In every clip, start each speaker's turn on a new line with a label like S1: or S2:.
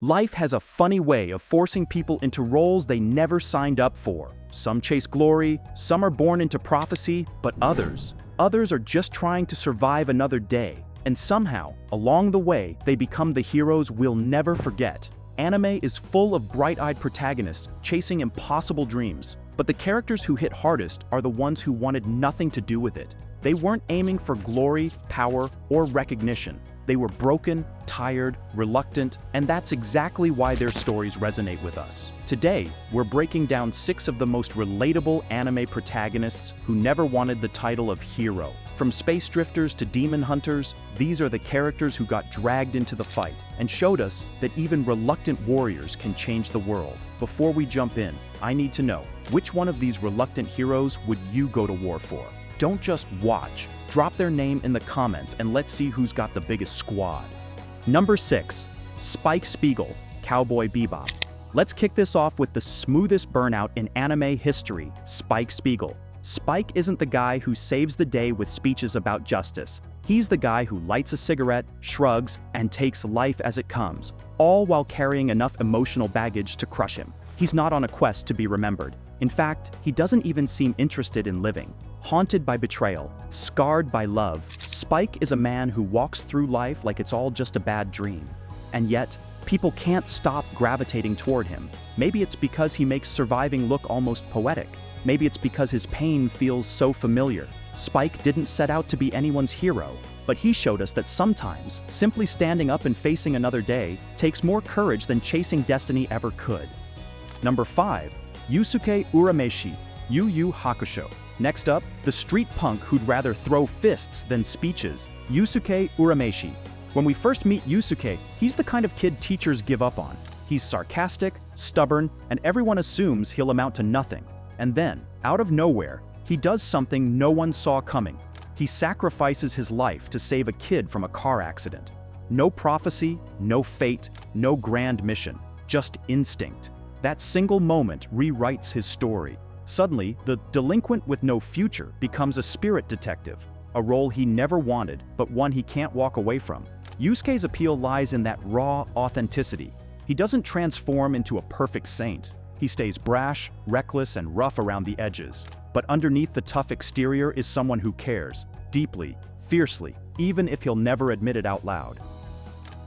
S1: Life has a funny way of forcing people into roles they never signed up for. Some chase glory, some are born into prophecy, but others are just trying to survive another day. And somehow, along the way, they become the heroes we'll never forget. Anime is full of bright-eyed protagonists chasing impossible dreams, but the characters who hit hardest are the ones who wanted nothing to do with it. They weren't aiming for glory, power, or recognition. They were broken, tired, reluctant, and that's exactly why their stories resonate with us. Today, we're breaking down 6 of the most relatable anime protagonists who never wanted the title of hero. From space drifters to demon hunters, these are the characters who got dragged into the fight and showed us that even reluctant warriors can change the world. Before we jump in, I need to know, which one of these reluctant heroes would you go to war for? Don't just watch. Drop their name in the comments and let's see who's got the biggest squad. Number 6. Spike Spiegel, Cowboy Bebop. Let's kick this off with the smoothest burnout in anime history, Spike Spiegel. Spike isn't the guy who saves the day with speeches about justice. He's the guy who lights a cigarette, shrugs, and takes life as it comes, all while carrying enough emotional baggage to crush him. He's not on a quest to be remembered. In fact, he doesn't even seem interested in living. Haunted by betrayal, scarred by love, Spike is a man who walks through life like it's all just a bad dream. And yet, people can't stop gravitating toward him. Maybe it's because he makes surviving look almost poetic. Maybe it's because his pain feels so familiar. Spike didn't set out to be anyone's hero, but he showed us that sometimes, simply standing up and facing another day takes more courage than chasing destiny ever could. Number 5. Yusuke Urameshi, Yu Yu Hakusho. Next up, the street punk who'd rather throw fists than speeches, Yusuke Urameshi. When we first meet Yusuke, he's the kind of kid teachers give up on. He's sarcastic, stubborn, and everyone assumes he'll amount to nothing. And then, out of nowhere, he does something no one saw coming. He sacrifices his life to save a kid from a car accident. No prophecy, no fate, no grand mission, just instinct. That single moment rewrites his story. Suddenly, the delinquent with no future becomes a spirit detective, a role he never wanted, but one he can't walk away from. Yusuke's appeal lies in that raw authenticity. He doesn't transform into a perfect saint. He stays brash, reckless, and rough around the edges. But underneath the tough exterior is someone who cares, deeply, fiercely, even if he'll never admit it out loud.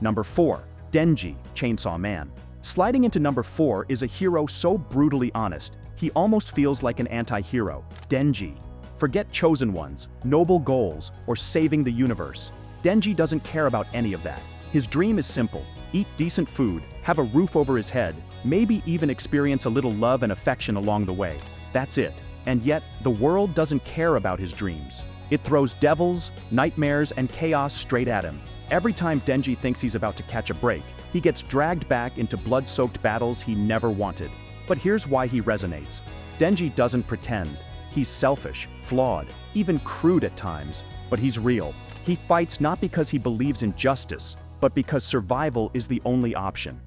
S1: Number 4. Denji, Chainsaw Man. Sliding into number 4 is a hero so brutally honest, he almost feels like an anti-hero. Denji. Forget chosen ones, noble goals, or saving the universe. Denji doesn't care about any of that. His dream is simple: eat decent food, have a roof over his head, maybe even experience a little love and affection along the way. That's it. And yet, the world doesn't care about his dreams. It throws devils, nightmares, and chaos straight at him. Every time Denji thinks he's about to catch a break, he gets dragged back into blood-soaked battles he never wanted. But here's why he resonates. Denji doesn't pretend. He's selfish, flawed, even crude at times, but he's real. He fights not because he believes in justice, but because survival is the only option.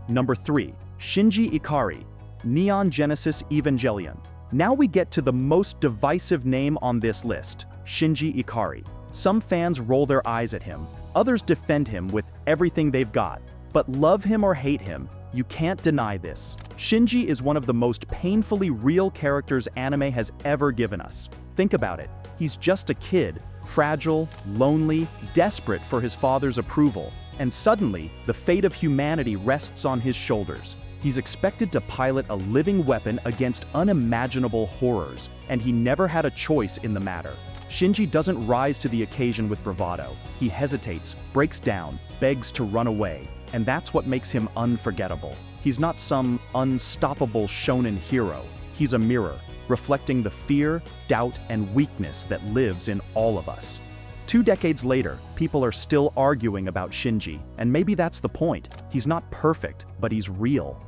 S1: Number 3. Shinji Ikari, Neon Genesis Evangelion. Now we get to the most divisive name on this list, Shinji Ikari. Some fans roll their eyes at him, others defend him with everything they've got. But love him or hate him, you can't deny this. Shinji is one of the most painfully real characters anime has ever given us. Think about it. He's just a kid, fragile, lonely, desperate for his father's approval. And suddenly, the fate of humanity rests on his shoulders. He's expected to pilot a living weapon against unimaginable horrors, and he never had a choice in the matter. Shinji doesn't rise to the occasion with bravado. He hesitates, breaks down, begs to run away. And that's what makes him unforgettable. He's not some unstoppable shonen hero. He's a mirror, reflecting the fear, doubt, and weakness that lives in all of us. 2 decades later, people are still arguing about Shinji, and maybe that's the point. He's not perfect, but he's real.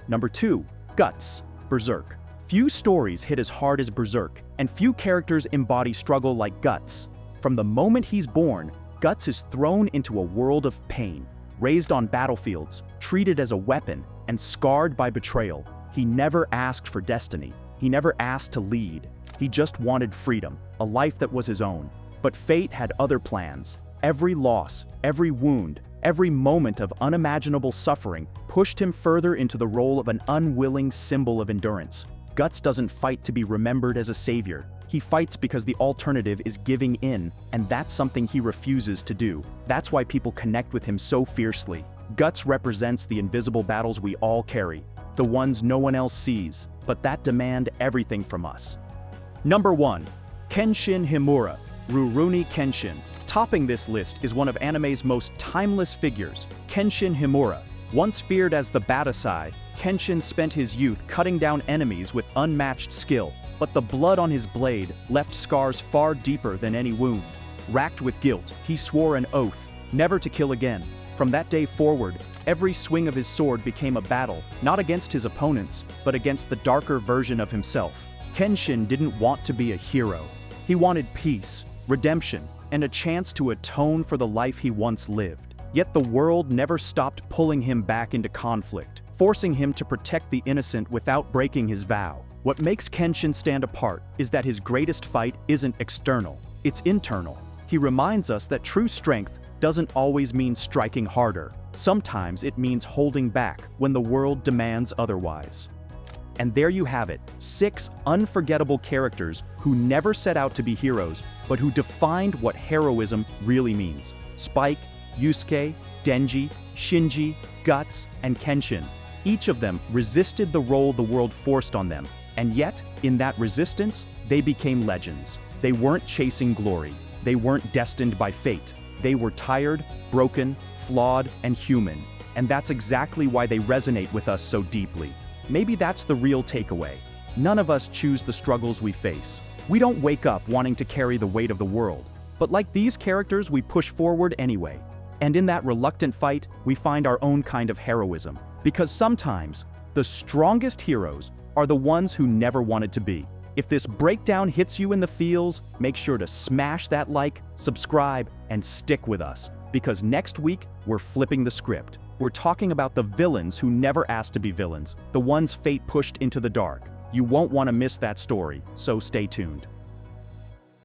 S1: Number 2. Guts, Berserk. Few stories hit as hard as Berserk, and few characters embody struggle like Guts. From the moment he's born, Guts is thrown into a world of pain. Raised on battlefields, treated as a weapon, and scarred by betrayal, he never asked for destiny. He never asked to lead. He just wanted freedom, a life that was his own. But fate had other plans. Every loss, every wound, Every moment of unimaginable suffering pushed him further into the role of an unwilling symbol of endurance. Guts doesn't fight to be remembered as a savior. He fights because the alternative is giving in, and that's something he refuses to do. That's why people connect with him so fiercely. Guts represents the invisible battles we all carry, the ones no one else sees, but that demand everything from us. Number 1. Kenshin Himura, Rurouni Kenshin. Topping this list is one of anime's most timeless figures, Kenshin Himura. Once feared as the Batasai, Kenshin spent his youth cutting down enemies with unmatched skill, but the blood on his blade left scars far deeper than any wound. Racked with guilt, he swore an oath, never to kill again. From that day forward, every swing of his sword became a battle, not against his opponents, but against the darker version of himself. Kenshin didn't want to be a hero. He wanted peace, redemption, and a chance to atone for the life he once lived. Yet the world never stopped pulling him back into conflict, forcing him to protect the innocent without breaking his vow. What makes Kenshin stand apart is that his greatest fight isn't external, it's internal. He reminds us that true strength doesn't always mean striking harder. Sometimes it means holding back when the world demands otherwise. And there you have it, 6 unforgettable characters who never set out to be heroes, but who defined what heroism really means. Spike, Yusuke, Denji, Shinji, Guts, and Kenshin. Each of them resisted the role the world forced on them, and yet, in that resistance, they became legends. They weren't chasing glory. They weren't destined by fate. They were tired, broken, flawed, and human. And that's exactly why they resonate with us so deeply. Maybe that's the real takeaway. None of us choose the struggles we face. We don't wake up wanting to carry the weight of the world. But like these characters, we push forward anyway. And in that reluctant fight, we find our own kind of heroism. Because sometimes, the strongest heroes are the ones who never wanted to be. If this breakdown hits you in the feels, make sure to smash that like, subscribe, and stick with us. Because next week, we're flipping the script. We're talking about the villains who never asked to be villains, the ones fate pushed into the dark. You won't want to miss that story, so stay tuned.